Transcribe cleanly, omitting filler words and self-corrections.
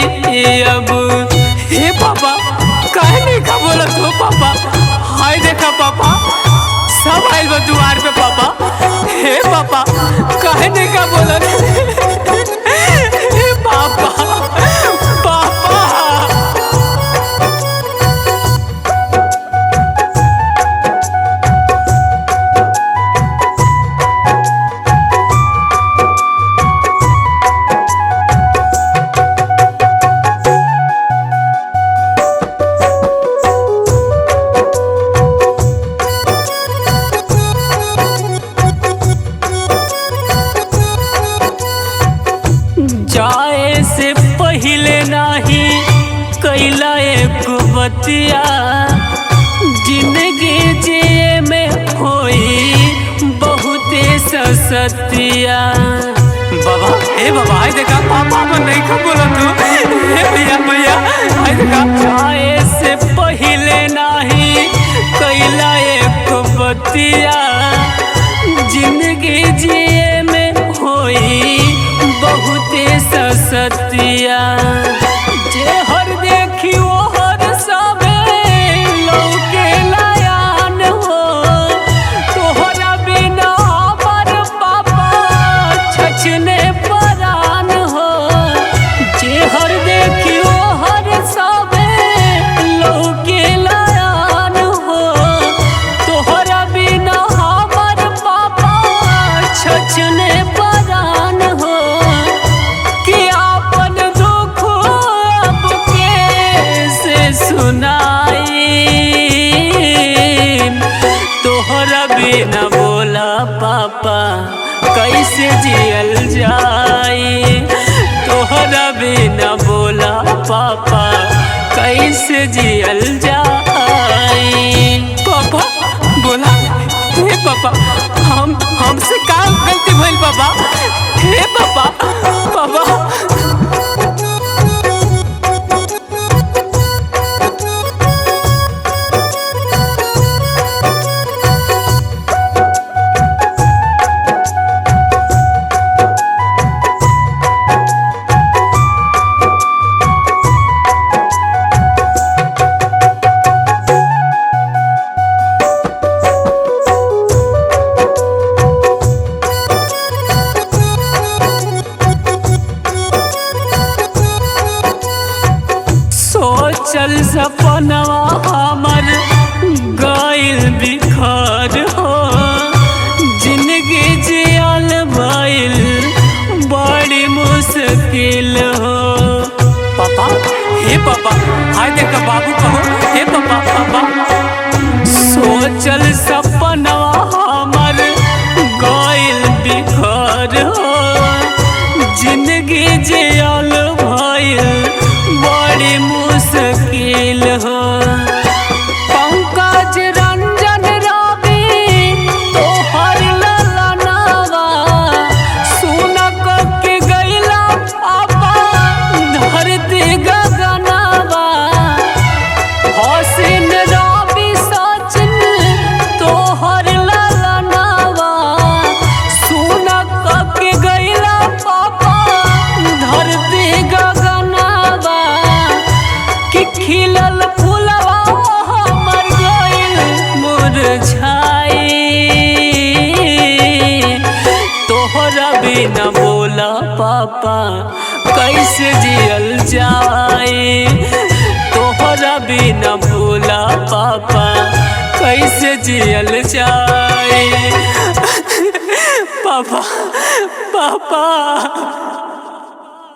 अब। हे पापा काहे नहीं का बोलत हो पापा? हाय देखा पापा सब आइल बा दुआर पे पापा। हे पापा काहे नहीं का बोलत? हे पापा पापा जाए से पहले नाही कैला एक बतिया, जिंदगी जिए में होई बहुते ससतिया। बाबा हे बाबा हाय देखा पापा मन नहीं खा बोला तू। हे भैया भैया हाय देखा जाए से पहले नाही कैला एक बतिया, जिंदगी जिए में होई बहुते ससतिया। जे हर देखी वो हर सबे लौके लायान हो, तोहरा बिना हमर पापा छछने परान हो। जे हर देखी वो हर सबे लौके लायान हो, तोहरा बिना हमर पापा छछने परान हो। तोहरा बिना बोला पापा कैसे जियल जाई? तोहरा बिना बोला पापा कैसे जियल जाई? पापा बोला हे पापा हमसे का गलती भइल पापा? हे पापा पापा चल सपनवा हमर गइल बिखर हो, जिंदगी जियल भइल बड़ी मुश्किल हो। पापा हे पापा हाय देखा बाबू कहो हे पापा पापा। सोचल सपनवा हमर गइल बिखर हो, जिंदगी जियल भइल बड़ी मुश्किल हो। पंकज रंजन रवि तोहर ललनावा, सुनक के गइला पापा धरती गगनवा। हसीन रवि सचिन तोहर ललनावा, सुनक के गइला पापा धरती गगनवा। कि खिलल फूलवा हमर गइल मुरझाई, तोहरा बिना बोला पापा कैसे जियल जाई? तोहरा बिना बोला पापा कैसे जियल जाई? पापा पापा